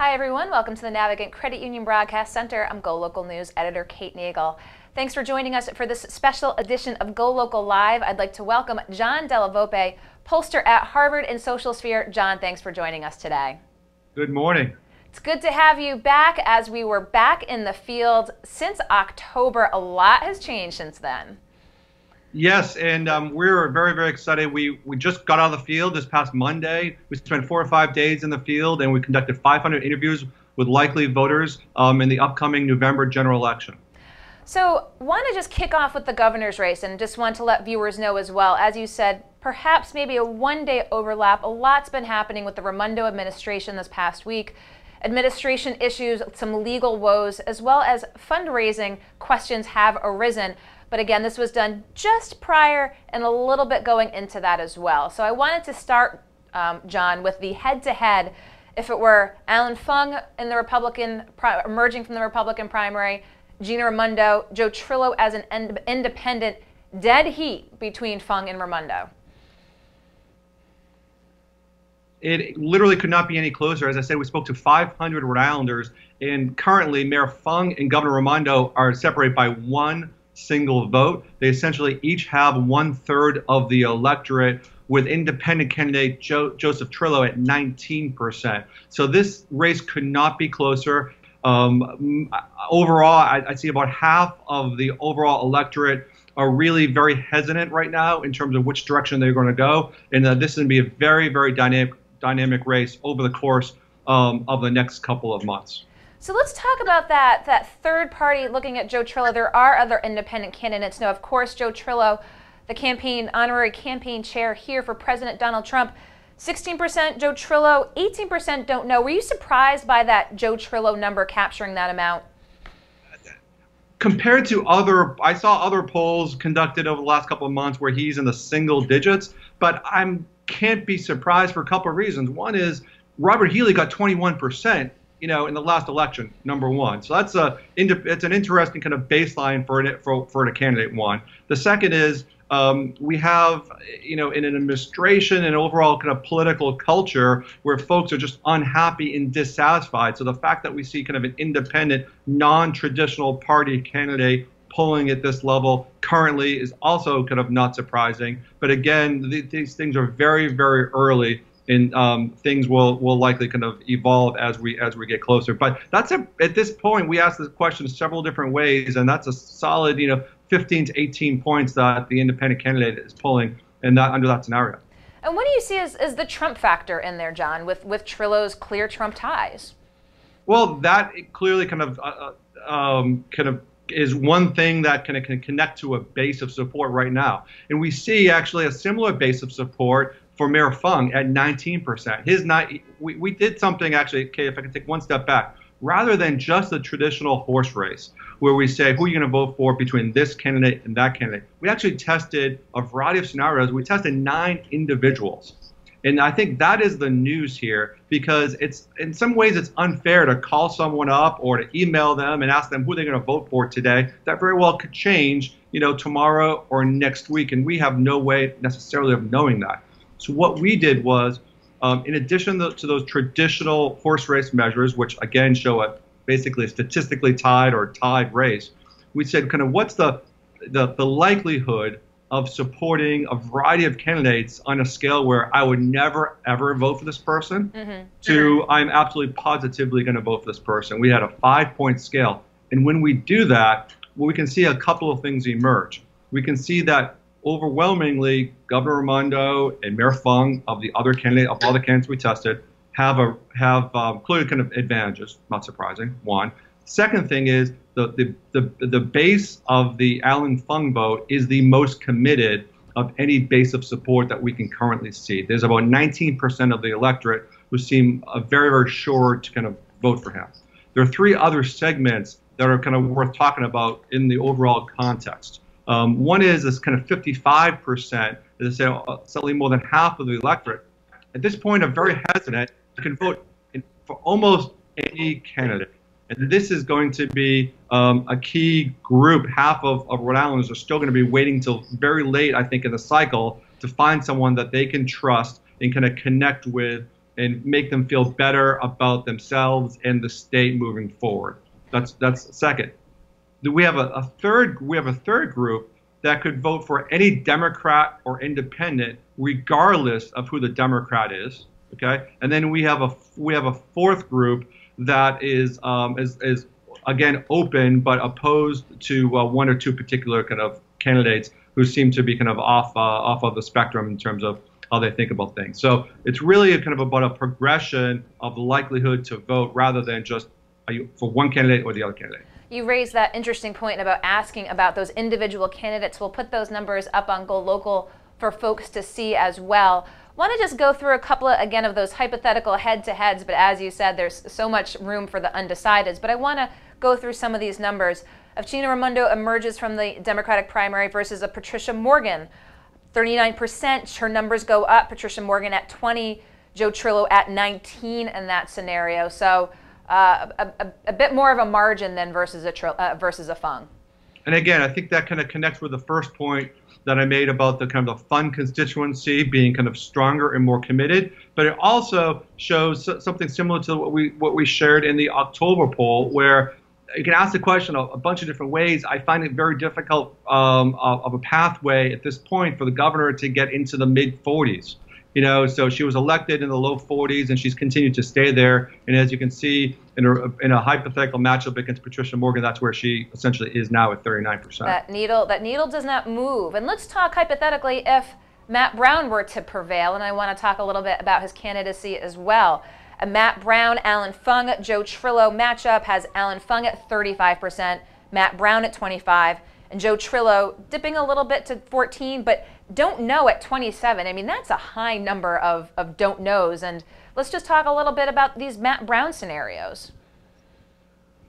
Hi everyone, welcome to the Navigant Credit Union Broadcast Center. I'm GoLocal News editor Kate Nagel. Thanks for joining us for this special edition of GoLocal Live. I'd like to welcome John Della Volpe, pollster at Harvard and Social Sphere. John, thanks for joining us today. Good morning. It's good to have you back, as we were back in the field since October. A lot has changed since then. Yes, and we're very, very excited. We just got out of the field this past Monday. We spent 4 or 5 days in the field, and we conducted 500 interviews with likely voters in the upcoming November general election. So, want to just kick off with the governor's race, and just want to let viewers know as well. As you said, perhaps maybe a one-day overlap. A lot's been happening with the Raimondo administration this past week. Administration issues, some legal woes, as well as fundraising questions have arisen. But again, this was done just prior and a little bit going into that as well. So I wanted to start, John, with the head-to-head. If it were Alan Fung in the emerging from the Republican primary, Gina Raimondo, Joe Trillo as an independent, dead heat between Fung and Raimondo. It literally could not be any closer. As I said, we spoke to 500 Rhode Islanders, and currently Mayor Fung and Governor Raimondo are separated by one single vote. They essentially each have 1/3 of the electorate, with independent candidate Joseph Trillo at 19%. So this race could not be closer. Overall, I'd see about half of the overall electorate are really very hesitant right now in terms of which direction they're going to go, and this is going to be a very, very dynamic race over the course of the next couple of months. So let's talk about that third party looking at Joe Trillo. There are other independent candidates. Now, of course, Joe Trillo, the honorary campaign chair here for President Donald Trump. 16% Joe Trillo, 18% don't know. Were you surprised by that Joe Trillo number capturing that amount? Compared to I saw other polls conducted over the last couple of months where he's in the single digits, but I can't be surprised for a couple of reasons. One is Robert Healey got 21%. In the last election, number one. So it's an interesting kind of baseline for the candidate one. The second is we have, in an administration and overall kind of political culture where folks are just unhappy and dissatisfied. So the fact that we see kind of an independent, non-traditional party candidate polling at this level currently is also kind of not surprising. But again, these things are very, very early. And things will likely kind of evolve as we get closer. But at this point, we asked this question several different ways, and that's a solid 15 to 18 points that the independent candidate is pulling, and under that scenario. And what do you see as the Trump factor in there, John, with Trillo's clear Trump ties? Well, that clearly kind of is one thing that can connect to a base of support right now, and we see actually a similar base of support for Mayor Fung at 19%. We did something actually, Kay, if I can take one step back, rather than just the traditional horse race where we say who are you going to vote for between this candidate and that candidate. We actually tested a variety of scenarios. We tested 9 individuals. And I think that is the news here, because in some ways it's unfair to call someone up or to email them and ask them who they're going to vote for today. That very well could change, tomorrow or next week, and we have no way necessarily of knowing that. So what we did was, in addition to those traditional horse race measures, which again show basically a statistically tied race, we said kind of what's the likelihood of supporting a variety of candidates on a scale where I would never ever vote for this person to I'm absolutely positively going to vote for this person. We had a 5-point scale, and when we do that, well, we can see a couple of things emerge. We can see that overwhelmingly, Governor Raimondo and Mayor Fung of all the candidates we tested have clearly kind of advantages. Not surprising. One. Second thing is the base of the Alan Fung vote is the most committed of any base of support that we can currently see. There's about 19% of the electorate who seem very, very sure to kind of vote for him. There are 3 other segments that are kind of worth talking about in the overall context. One is this kind of 55%, as I say, slightly more than half of the electorate. At this point, are very hesitant. You can vote for almost any candidate. And this is going to be a key group. Half of Rhode Islanders are still going to be waiting till very late, I think, in the cycle to find someone that they can trust and kind of connect with and make them feel better about themselves and the state moving forward. That's second. We have a third group that could vote for any Democrat or independent, regardless of who the Democrat is. Okay, and then we have a fourth group that is again open but opposed to one or two particular kind of candidates who seem to be kind of off of the spectrum in terms of how they think about things. So it's really kind of about a progression of the likelihood to vote rather than just are you for one candidate or the other candidate. You raised that interesting point about asking about those individual candidates. We'll put those numbers up on GoLocal for folks to see as well. Want to just go through a couple of, again, of those hypothetical head-to-heads, but as you said, there's so much room for the undecideds. But I want to go through some of these numbers. If Gina Raimondo emerges from the Democratic primary versus a Patricia Morgan, 39%, her numbers go up. Patricia Morgan at 20, Joe Trillo at 19 in that scenario. So a bit more of a margin than versus a Fung. And again, I think that kind of connects with the first point that I made about the kind of the Fung constituency being kind of stronger and more committed. But it also shows something similar to what we shared in the October poll, where you can ask the question a bunch of different ways. I find it very difficult of a pathway at this point for the governor to get into the mid-40s. You know, so she was elected in the low 40s, and she's continued to stay there. And as you can see, in a hypothetical matchup against Patricia Morgan, that's where she essentially is now at 39%. That needle does not move. And let's talk hypothetically if Matt Brown were to prevail, and I want to talk a little bit about his candidacy as well. A Matt Brown, Alan Fung, Joe Trillo matchup has Alan Fung at 35%, Matt Brown at 25%, and Joe Trillo dipping a little bit to 14%, but don't know at 27%. I mean, that's a high number of don't knows. And let's just talk a little bit about these Matt Brown scenarios.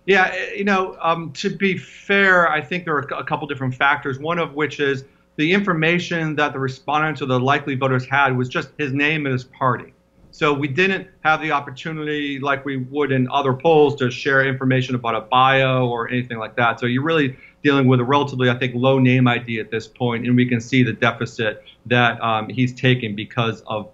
Yeah, you know, to be fair, I think there are a couple different factors, one of which is the information that the respondents or the likely voters had was just his name and his party. So we didn't have the opportunity like we would in other polls to share information about a bio or anything like that. So you're really dealing with a relatively, I think, low name ID at this point, and we can see the deficit that he's taken because of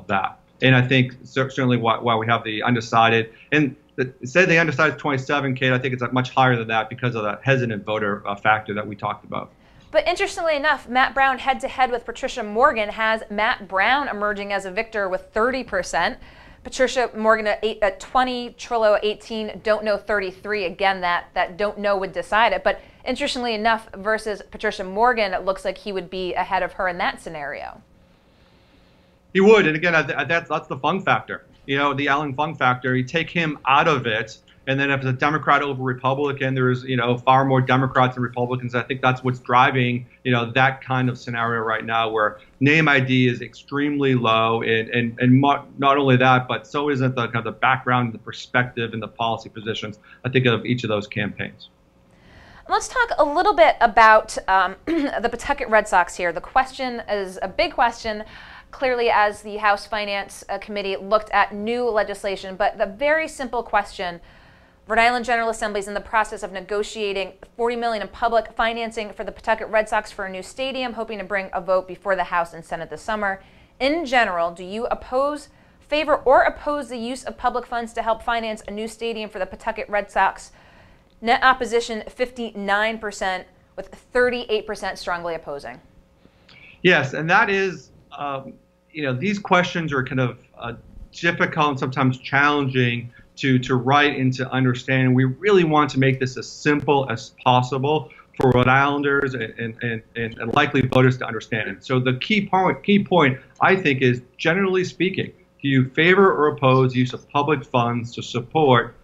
that. And I think certainly why we have the undecided, and say the undecided is 27, Kate, I think it's much higher than that because of that hesitant voter factor that we talked about. But interestingly enough, Matt Brown head-to-head with Patricia Morgan has Matt Brown emerging as a victor with 30%. Patricia Morgan at 20, Trillo 18, don't know 33. Again, that don't know would decide it. But interestingly enough, versus Patricia Morgan, it looks like he would be ahead of her in that scenario. He would, and again, that's the Fung factor. You know, the Alan Fung factor. You take him out of it, and then if it's a Democrat over Republican, there's, you know, far more Democrats than Republicans. I think that's what's driving, you know, that kind of scenario right now where name ID is extremely low. And not only that, but so isn't the kind of the background, the perspective, and the policy positions, I think, of each of those campaigns. Let's talk a little bit about the Pawtucket Red Sox here. The question is a big question, clearly, as the House Finance Committee looked at new legislation. But the very simple question, Rhode Island General Assembly is in the process of negotiating $40 million in public financing for the Pawtucket Red Sox for a new stadium, hoping to bring a vote before the House and Senate this summer. In general, do you favor or oppose the use of public funds to help finance a new stadium for the Pawtucket Red Sox? Net opposition 59%, with 38% strongly opposing. Yes, and that is, you know, these questions are kind of difficult and sometimes challenging to write and to understand. We really want to make this as simple as possible for Rhode Islanders and likely voters to understand. So the key point, I think, is generally speaking, do you favor or oppose use of public funds to support,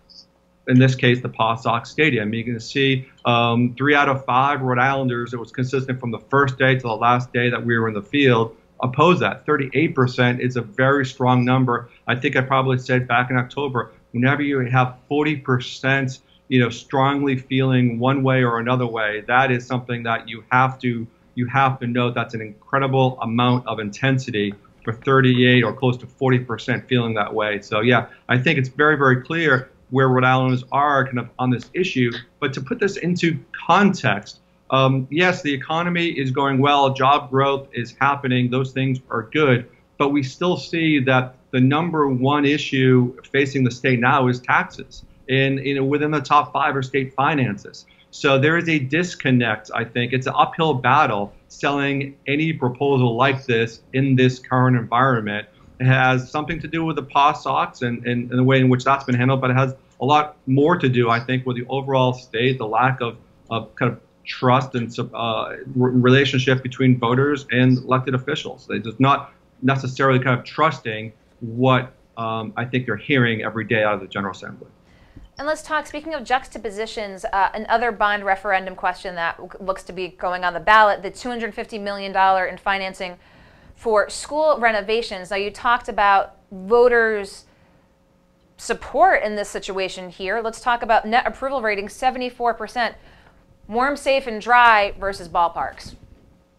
in this case, the Paw Sox Stadium? You can see 3 out of 5 Rhode Islanders, it was consistent from the first day to the last day that we were in the field, oppose that. 38% is a very strong number. I think I probably said back in October, whenever you have 40%, you know, strongly feeling one way or another way, that is something that you have to know that's an incredible amount of intensity for 38 or close to 40% feeling that way. So yeah, I think it's very, very clear where Rhode Islanders are kind of on this issue. But to put this into context, yes, the economy is going well, job growth is happening, those things are good, but we still see that the number one issue facing the state now is taxes, and within the top five are state finances. So there is a disconnect, I think. It's an uphill battle selling any proposal like this in this current environment. It has something to do with the POS and the way in which that's been handled, but it has a lot more to do, I think, with the overall state, the lack of kind of trust and relationship between voters and elected officials. They're just not necessarily kind of trusting what I think they're hearing every day out of the General Assembly. And let's talk, speaking of juxtapositions, another bond referendum question that looks to be going on the ballot, the $250 million in financing for school renovations. Now, you talked about voters' support in this situation here. Let's talk about net approval rating, 74%. Warm, safe, and dry versus ballparks.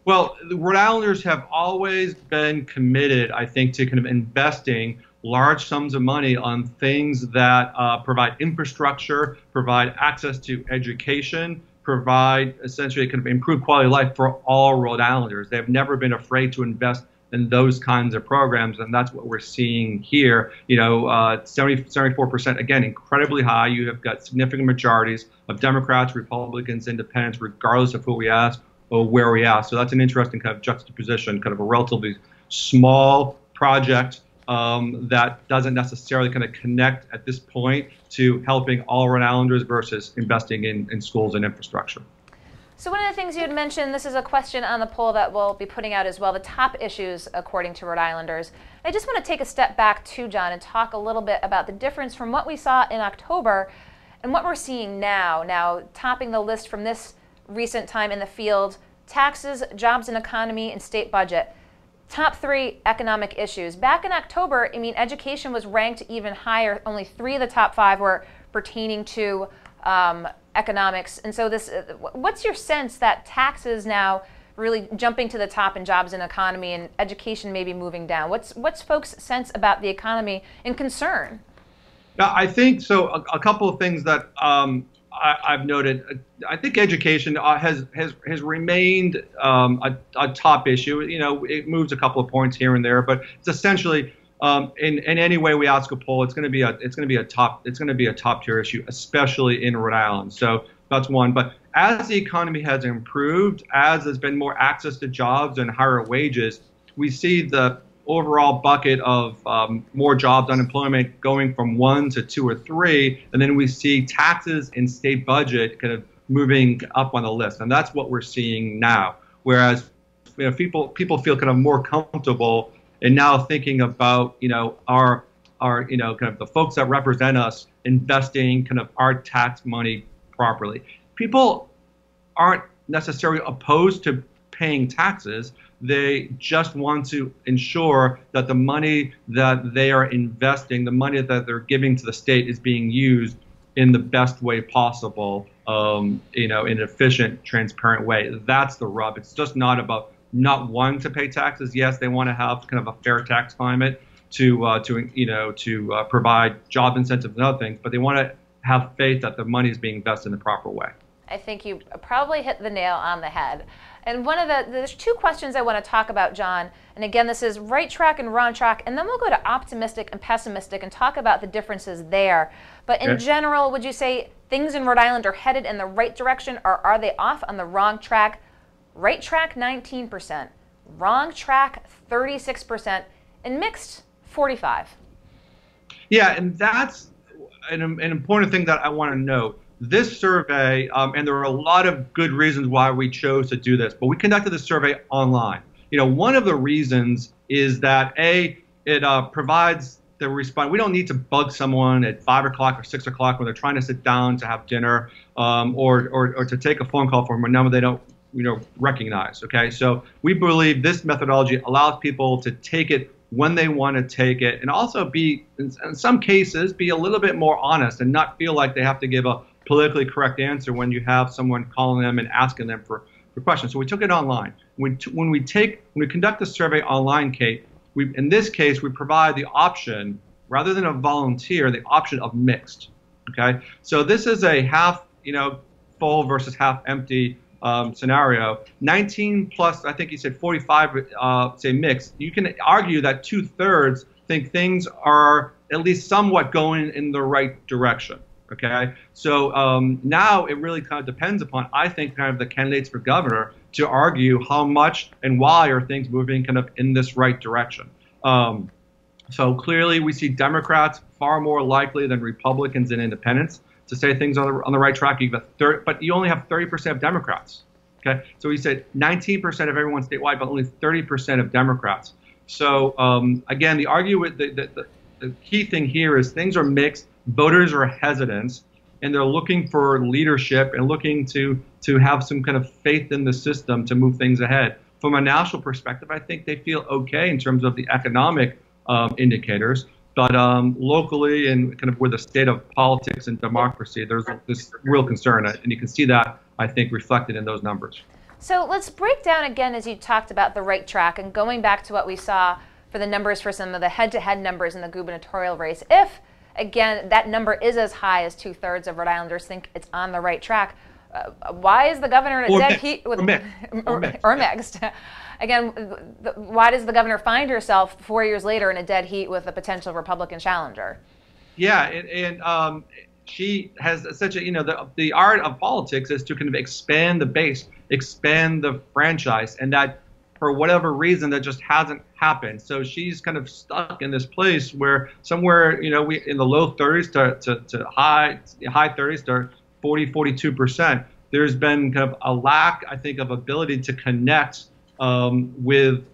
Well, the Rhode Islanders have always been committed, I think, to kind of investing large sums of money on things that provide infrastructure, provide access to education, provide essentially kind of improved quality of life for all Rhode Islanders. They have never been afraid to invest in those kinds of programs, and that's what we're seeing here. 74%, again, incredibly high. You have got significant majorities of Democrats, Republicans, Independents, regardless of who we ask or where we ask. So that's an interesting kind of juxtaposition, kind of a relatively small project that doesn't necessarily kind of connect at this point to helping all Rhode Islanders versus investing in schools and infrastructure. So one of the things you had mentioned, this is a question on the poll that we'll be putting out as well, the top issues according to Rhode Islanders. I just want to take a step back too, John, and talk a little bit about the difference from what we saw in October and what we're seeing now. Now, topping the list from this recent time in the field, taxes, jobs and economy, and state budget. Top three economic issues. Back in October, I mean, education was ranked even higher. Only 3 of the top 5 were pertaining to economics. And so what's your sense that taxes now really jumping to the top in jobs and economy, and education maybe moving down? What's folks' sense about the economy and concern? Now, I think so. A couple of things that I've noted. I think education has remained a top issue. It moves a couple of points here and there, but it's essentially in any way we ask a poll, it's going to be a top tier issue, especially in Rhode Island. So that's one. But as the economy has improved, as there's been more access to jobs and higher wages, we see the overall bucket of more jobs, unemployment going from 1 to 2 or 3, and then we see taxes and state budget kind of moving up on the list, and that's what we're seeing now. Whereas people feel kind of more comfortable in now thinking about our kind of the folks that represent us investing kind of our tax money properly. People aren't necessarily opposed to paying taxes. They just want to ensure that the money that they are investing, the money that they're giving to the state, is being used in the best way possible, in an efficient, transparent way. That's the rub. It's just not about not wanting to pay taxes. Yes, they want to have kind of a fair tax climate to provide job incentives and other things, but they want to have faith that the money is being invested in the proper way. I think you probably hit the nail on the head. And there's 2 questions I want to talk about, John. And again, this is right track and wrong track. And then we'll go to optimistic and pessimistic and talk about the differences there. But in general, would you say things in Rhode Island are headed in the right direction, or are they off on the wrong track? Right track, 19%. Wrong track, 36%. And mixed, 45%. Yeah, and that's an important thing that I want to note. This survey, and there are a lot of good reasons why we chose to do this, but we conducted this survey online. One of the reasons is that it provides the response. We don't need to bug someone at 5 o'clock or 6 o'clock when they're trying to sit down to have dinner, or to take a phone call from a number they don't recognize. Okay, so we believe this methodology allows people to take it when they want to take it, and also be, in some cases, be a little bit more honest and not feel like they have to give a politically correct answer when you have someone calling them and asking them for questions. So we took it online. When we conduct the survey online, Kate, in this case, we provide the option, rather than a volunteer, the option of mixed. Okay, so this is a half full versus half empty scenario. 19 plus, I think you said 45, say mixed. You can argue that 2/3 think things are at least somewhat going in the right direction. Okay, so now it really kind of depends upon, I think, kind of the candidates for governor to argue how much and why are things moving kind of in this right direction. So clearly, we see Democrats far more likely than Republicans and independents to say things on the right track. But you only have 30% of Democrats. Okay, so we said 19% of everyone statewide, but only 30% of Democrats. So again, the key thing here is things are mixed. Voters are hesitant, and they're looking for leadership and looking to have some kind of faith in the system to move things ahead. From a national perspective, I think they feel okay in terms of the economic indicators, but locally and kind of with the state of politics and democracy, there's this real concern, and you can see that, I think, reflected in those numbers. So let's break down again, as you talked about the right track, and going back to what we saw for the numbers for some of the head-to-head numbers in the gubernatorial race. If, again, that number is as high as 2/3 of Rhode Islanders think it's on the right track, why is the governor in a dead heat with or mixed? Again, why does the governor find herself 4 years later in a dead heat with a potential Republican challenger? Yeah, and she has such a, the art of politics is to kind of expand the base, expand the franchise, and that for whatever reason that just hasn't happened. So she's kind of stuck in this place where somewhere, we in the low 30s to high 30s to 42%. There's been kind of a lack, I think, of ability to connect with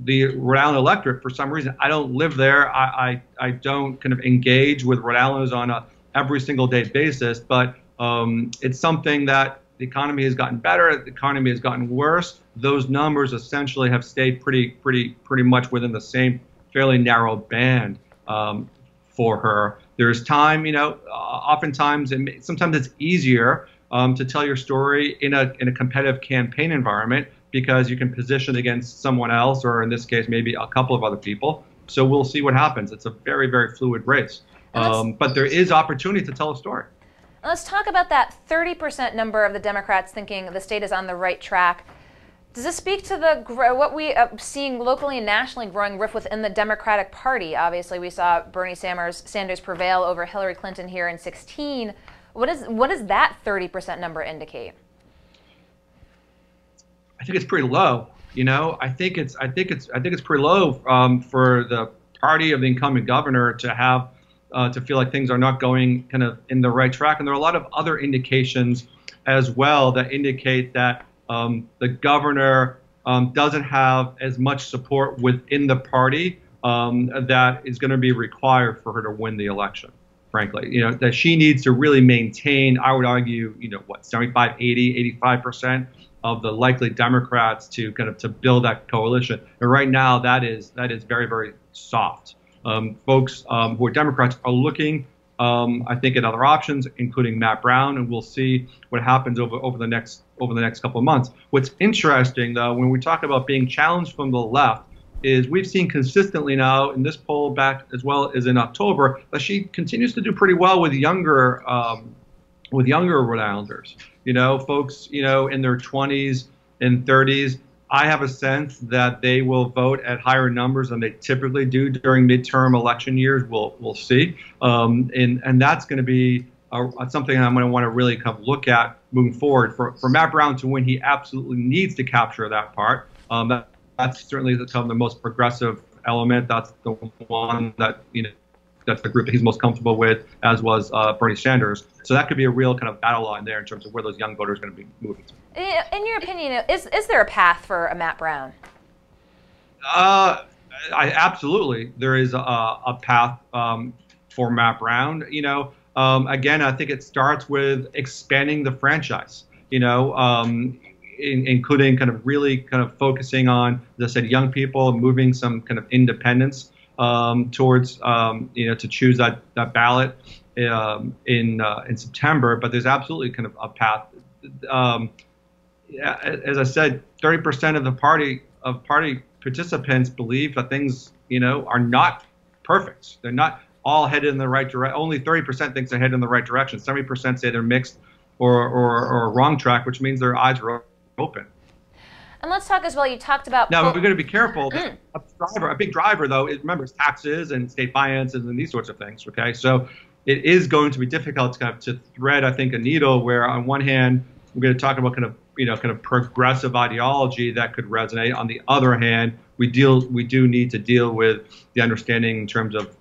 the Rhode Island electorate for some reason. I don't live there. I don't kind of engage with Rhode Islanders on a every single day basis, but it's something that the economy has gotten better. The economy has gotten worse. Those numbers essentially have stayed pretty much within the same fairly narrow band for her. There's time, oftentimes, and sometimes it's easier to tell your story in a competitive campaign environment because you can position against someone else, or in this case, maybe a couple of other people. So we'll see what happens. It's a very, very fluid race. But there is opportunity to tell a story. Let's talk about that 30% number of the Democrats thinking the state is on the right track. Does this speak to what we are seeing locally and nationally growing rift within the Democratic Party? Obviously, we saw Bernie Sanders prevail over Hillary Clinton here in 2016. What does that 30% number indicate? I think it's pretty low. I think it's pretty low for the party of the incumbent governor to have. To feel like things are not going kind of in the right track. And there are a lot of other indications as well that indicate that the governor doesn't have as much support within the party that is going to be required for her to win the election, frankly. That she needs to really maintain, I would argue, 75, 80, 85% of the likely Democrats to kind of to build that coalition. And right now that is very, very soft. Folks who are Democrats are looking, I think, at other options, including Matt Brown, and we'll see what happens over the next couple of months. What's interesting, though, when we talk about being challenged from the left, is we've seen consistently now in this poll back as well as in October that she continues to do pretty well with younger Rhode Islanders. Folks, in their 20s and 30s. I have a sense that they will vote at higher numbers than they typically do during midterm election years. We'll see, and that's going to be something I'm going to want to really kind of look at moving forward. For Matt Brown to win, he absolutely needs to capture that part. That's certainly the most progressive element. That's the one that that's the group that he's most comfortable with, as was Bernie Sanders. So that could be a real kind of battle line there in terms of where those young voters are going to be moving to. In your opinion, is there a path for a Matt Brown? Absolutely, there is a path for Matt Brown. Again, I think it starts with expanding the franchise. Including kind of really kind of focusing on, as I said, young people, moving some kind of independence towards to choose that ballot in September. But there's absolutely kind of a path. As I said, 30% of the party participants believe that things are not perfect. They're not all headed in the right direction. Only 30% thinks they're headed in the right direction. 70% say they're mixed or wrong track, which means their eyes are open. And let's talk as well. You talked about now we're going to be careful. A big driver though, remember, is taxes and state finances and these sorts of things. Okay, so it is going to be difficult to thread, I think, a needle where on one hand we're going to talk about kind of progressive ideology that could resonate. On the other hand, we do need to deal with the understanding in terms of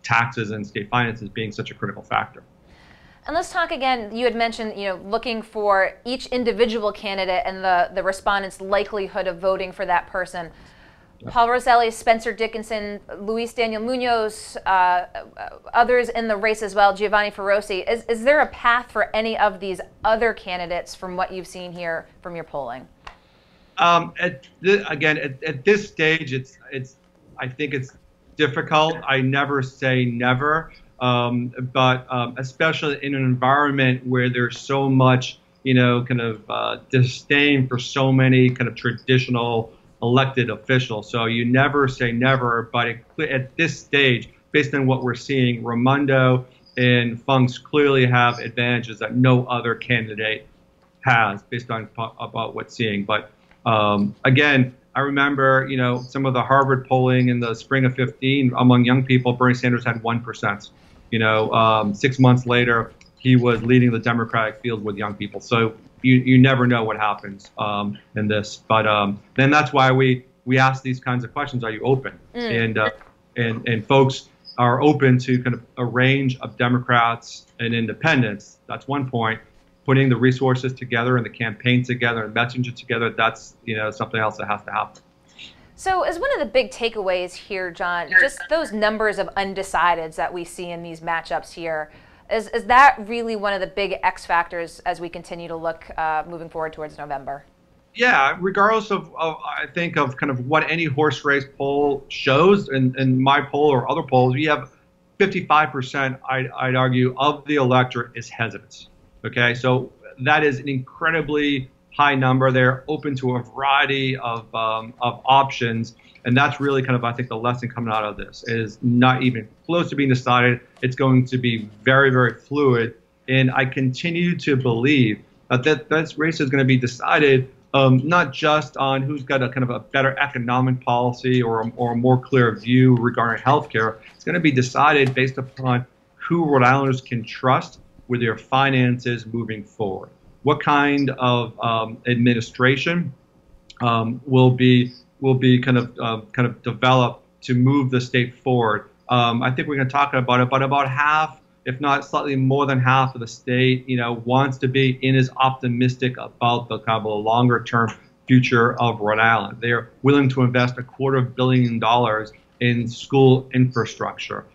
taxes and state finances being such a critical factor. And let's talk again, you had mentioned, looking for each individual candidate and the respondent's likelihood of voting for that person. Yeah. Paul Rosselli, Spencer Dickinson, Luis Daniel Munoz, others in the race as well, Giovanni Ferrosi. Is there a path for any of these other candidates from what you've seen here from your polling? At this stage, I think it's difficult. I never say never. But especially in an environment where there's so much, disdain for so many kind of traditional elected officials. So you never say never, but at this stage, based on what we're seeing, Raimondo and Funks clearly have advantages that no other candidate has, based on about what's seeing. But again, I remember, some of the Harvard polling in the spring of 15 among young people. Bernie Sanders had 1%. 6 months later, he was leading the Democratic field with young people. So you never know what happens in this. But then that's why we ask these kinds of questions. Are you open? And folks are open to kind of a range of Democrats and independents. That's one point. Putting the resources together and the campaign together and messaging together, that's something else that has to happen. So as one of the big takeaways here, John, just those numbers of undecideds that we see in these matchups here, is that really one of the big X factors as we continue to look moving forward towards November? Yeah, regardless of I think of kind of what any horse race poll shows, and my poll or other polls, we have 55%, I'd argue, of the electorate is hesitant. Okay, so that is an incredibly high number. They're open to a variety of options, and that's really kind of, I think, the lesson coming out of this is not even close to being decided. It's going to be very, very fluid, and I continue to believe that this race is going to be decided not just on who's got a kind of a better economic policy or a more clear view regarding healthcare. It's going to be decided based upon who Rhode Islanders can trust with their finances moving forward. What kind of administration will be kind of developed to move the state forward? I think we're going to talk about it, but about half, if not slightly more than half of the state, wants to be and is optimistic about the kind of a longer-term future of Rhode Island. They're willing to invest $250 million in school infrastructure.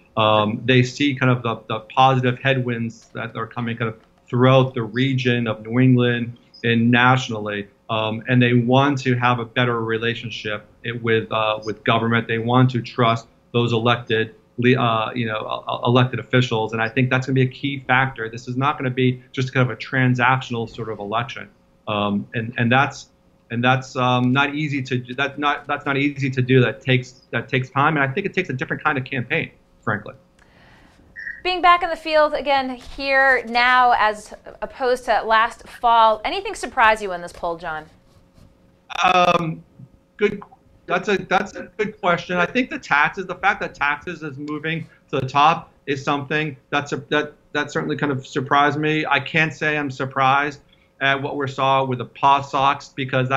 They see kind of the positive headwinds that are coming kind of throughout the region of New England and nationally, and they want to have a better relationship with government. They want to trust those elected officials, and I think that's going to be a key factor. This is not going to be just kind of a transactional sort of election, and that's not easy to do. That's not easy to do. That takes time, and I think it takes a different kind of campaign, frankly. Being back in the field again here now as opposed to last fall, anything surprise you in this poll, John? Good. That's a good question. I think the fact that taxes is moving to the top is something that certainly kind of surprised me. I can't say I'm surprised at what we saw with the POSOX, because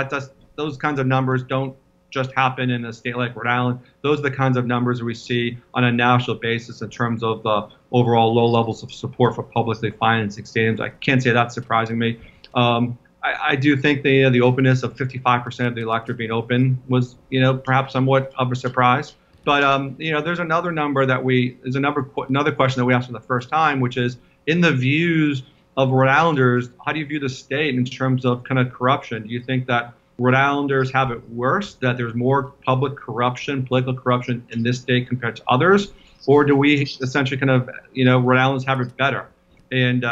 those kinds of numbers don't just happen in a state like Rhode Island. Those are the kinds of numbers we see on a national basis in terms of the overall low levels of support for publicly financed stadiums. I can't say that's surprising me. I do think the openness of 55% of the electorate being open was, perhaps somewhat of a surprise. But there's another number another question that we asked for the first time, which is, in the views of Rhode Islanders, how do you view the state in terms of kind of corruption? Do you think that Rhode Islanders have it worse, that there's more public corruption, political corruption in this state compared to others? Or do we essentially kind of, Rhode Islanders have it better? And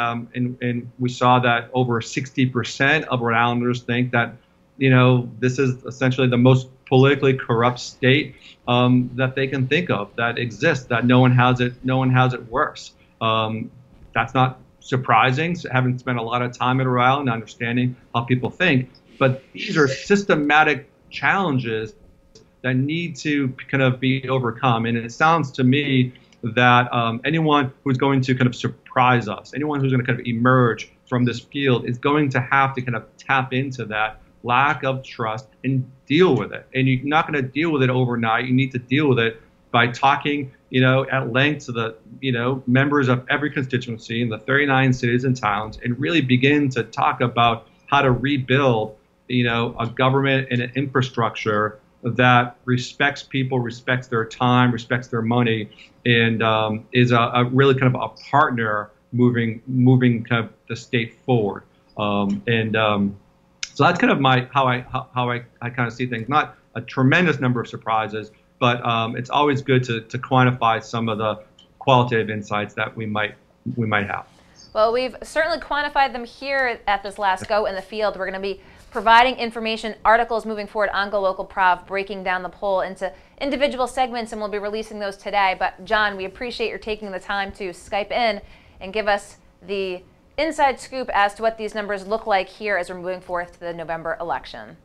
we saw that over 60% of Rhode Islanders think that, this is essentially the most politically corrupt state that they can think of, that exists, that no one has it worse. That's not surprising, having spent a lot of time in Rhode Island, understanding how people think. But these are systematic challenges that need to kind of be overcome. And it sounds to me that anyone who's going to kind of surprise us, anyone who's going to kind of emerge from this field is going to have to kind of tap into that lack of trust and deal with it. And you're not going to deal with it overnight. You need to deal with it by talking, at length to the, members of every constituency in the 39 cities and towns, and really begin to talk about how to rebuild, a government and an infrastructure that respects people, respects their time, respects their money, and is a really kind of a partner moving kind of the state forward. So that's kind of how I kind of see things. Not a tremendous number of surprises, but it's always good to quantify some of the qualitative insights that we might have. Well, we've certainly quantified them here at this last Go in the Field. We're going to be providing information, articles moving forward on GoLocal Prov, breaking down the poll into individual segments, and we'll be releasing those today. But John, we appreciate your taking the time to Skype in and give us the inside scoop as to what these numbers look like here as we're moving forth to the November election.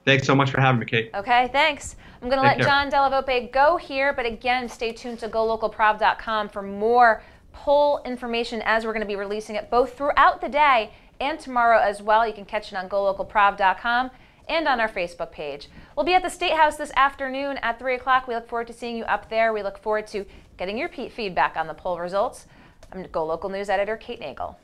Thanks so much for having me, Kate. Okay, thanks. I'm going to let John Della Volpe go here, but again, stay tuned to GoLocalProv.com for more poll information as we're going to be releasing it both throughout the day and tomorrow as well. You can catch it on GoLocalProv.com and on our Facebook page. We'll be at the State House this afternoon at 3 o'clock. We look forward to seeing you up there. We look forward to getting your feedback on the poll results. I'm GoLocal News Editor Kate Nagel.